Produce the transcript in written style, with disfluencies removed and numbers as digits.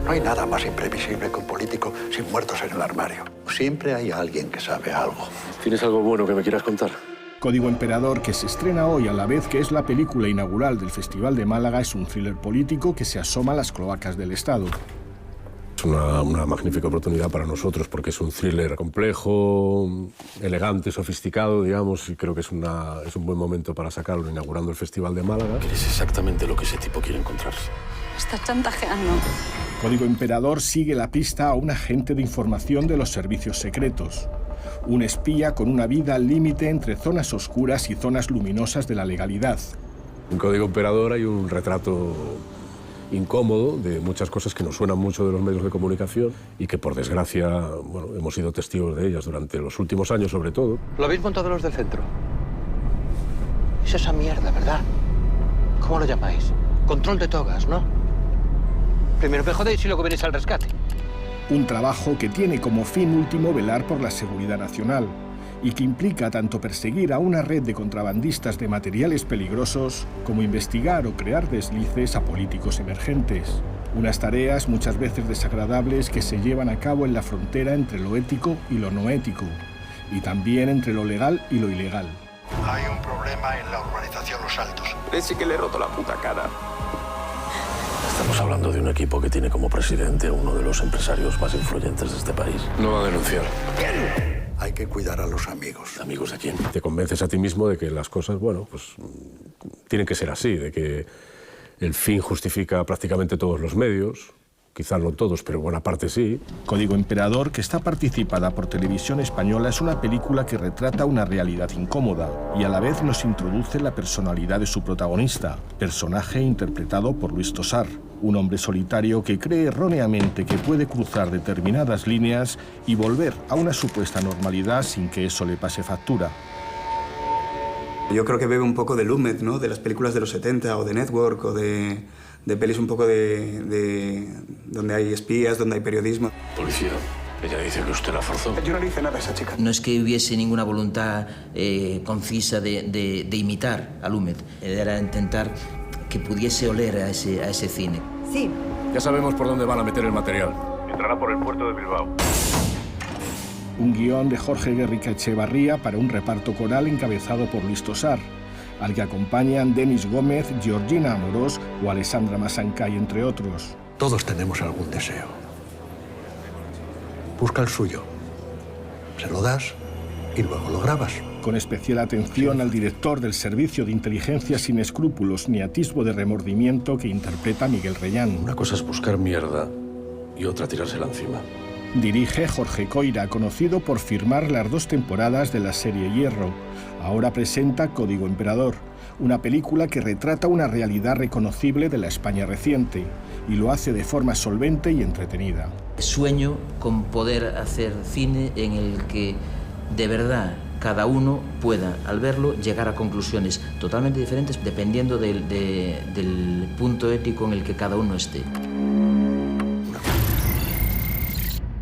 No hay nada más imprevisible que un político sin muertos en el armario. Siempre hay alguien que sabe algo. ¿Tienes algo bueno que me quieras contar? Código Emperador, que se estrena hoy a la vez que es la película inaugural del Festival de Málaga, es un thriller político que se asoma a las cloacas del Estado. Es una magnífica oportunidad para nosotros porque es un thriller complejo, elegante, sofisticado, digamos, y creo que es un buen momento para sacarlo inaugurando el Festival de Málaga. Es exactamente lo que ese tipo quiere encontrarse. Estás chantajeando. Código Emperador sigue la pista a un agente de información de los servicios secretos. Un espía con una vida al límite entre zonas oscuras y zonas luminosas de la legalidad. En Código Emperador hay un retrato incómodo de muchas cosas que nos suenan mucho de los medios de comunicación y que, por desgracia, bueno, hemos sido testigos de ellas durante los últimos años, sobre todo. ¿Lo habéis montado los del centro? Es esa mierda, ¿verdad? ¿Cómo lo llamáis? Control de togas, ¿no? Primero me jodéis y luego venís al rescate. Un trabajo que tiene como fin último velar por la seguridad nacional y que implica tanto perseguir a una red de contrabandistas de materiales peligrosos como investigar o crear deslices a políticos emergentes. Unas tareas muchas veces desagradables que se llevan a cabo en la frontera entre lo ético y lo no ético, y también entre lo legal y lo ilegal. Hay un problema en la urbanización Los Altos. Parece que le he roto la puta cara. Estamos hablando de un equipo que tiene como presidente a uno de los empresarios más influyentes de este país. No va a denunciar. Hay que cuidar a los amigos. ¿Amigos de quién? Te convences a ti mismo de que las cosas, bueno, pues tienen que ser así, de que el fin justifica prácticamente todos los medios. Quizás no todos, pero buena parte sí. Código Emperador, que está participada por Televisión Española, es una película que retrata una realidad incómoda y a la vez nos introduce la personalidad de su protagonista, personaje interpretado por Luis Tosar, un hombre solitario que cree erróneamente que puede cruzar determinadas líneas y volver a una supuesta normalidad sin que eso le pase factura. Yo creo que bebe un poco de Lumet, ¿no? De las películas de los 70 o de Network o de pelis un poco de donde hay espías, donde hay periodismo. Policía, ella dice que usted la forzó. Yo no le hice nada a esa chica. No es que hubiese ninguna voluntad concisa de imitar a Lumet. Era intentar que pudiese oler a ese cine. Sí. Ya sabemos por dónde van a meter el material. Entrará por el puerto de Bilbao. Un guión de Jorge Guerrica Echevarría para un reparto coral encabezado por Luis Tosar, al que acompañan Denis Gómez, Georgina Amorós o Alessandra Masancay, entre otros. Todos tenemos algún deseo. Busca el suyo. Se lo das y luego lo grabas. Con especial atención al director del Servicio de Inteligencia sin escrúpulos ni atisbo de remordimiento que interpreta Miguel Reyán. Una cosa es buscar mierda y otra tirársela encima. Dirige Jorge Coira, conocido por firmar las 2 temporadas de la serie Hierro. Ahora presenta Código Emperador, una película que retrata una realidad reconocible de la España reciente y lo hace de forma solvente y entretenida. Sueño con poder hacer cine en el que de verdad cada uno pueda, al verlo, llegar a conclusiones totalmente diferentes dependiendo del punto ético en el que cada uno esté.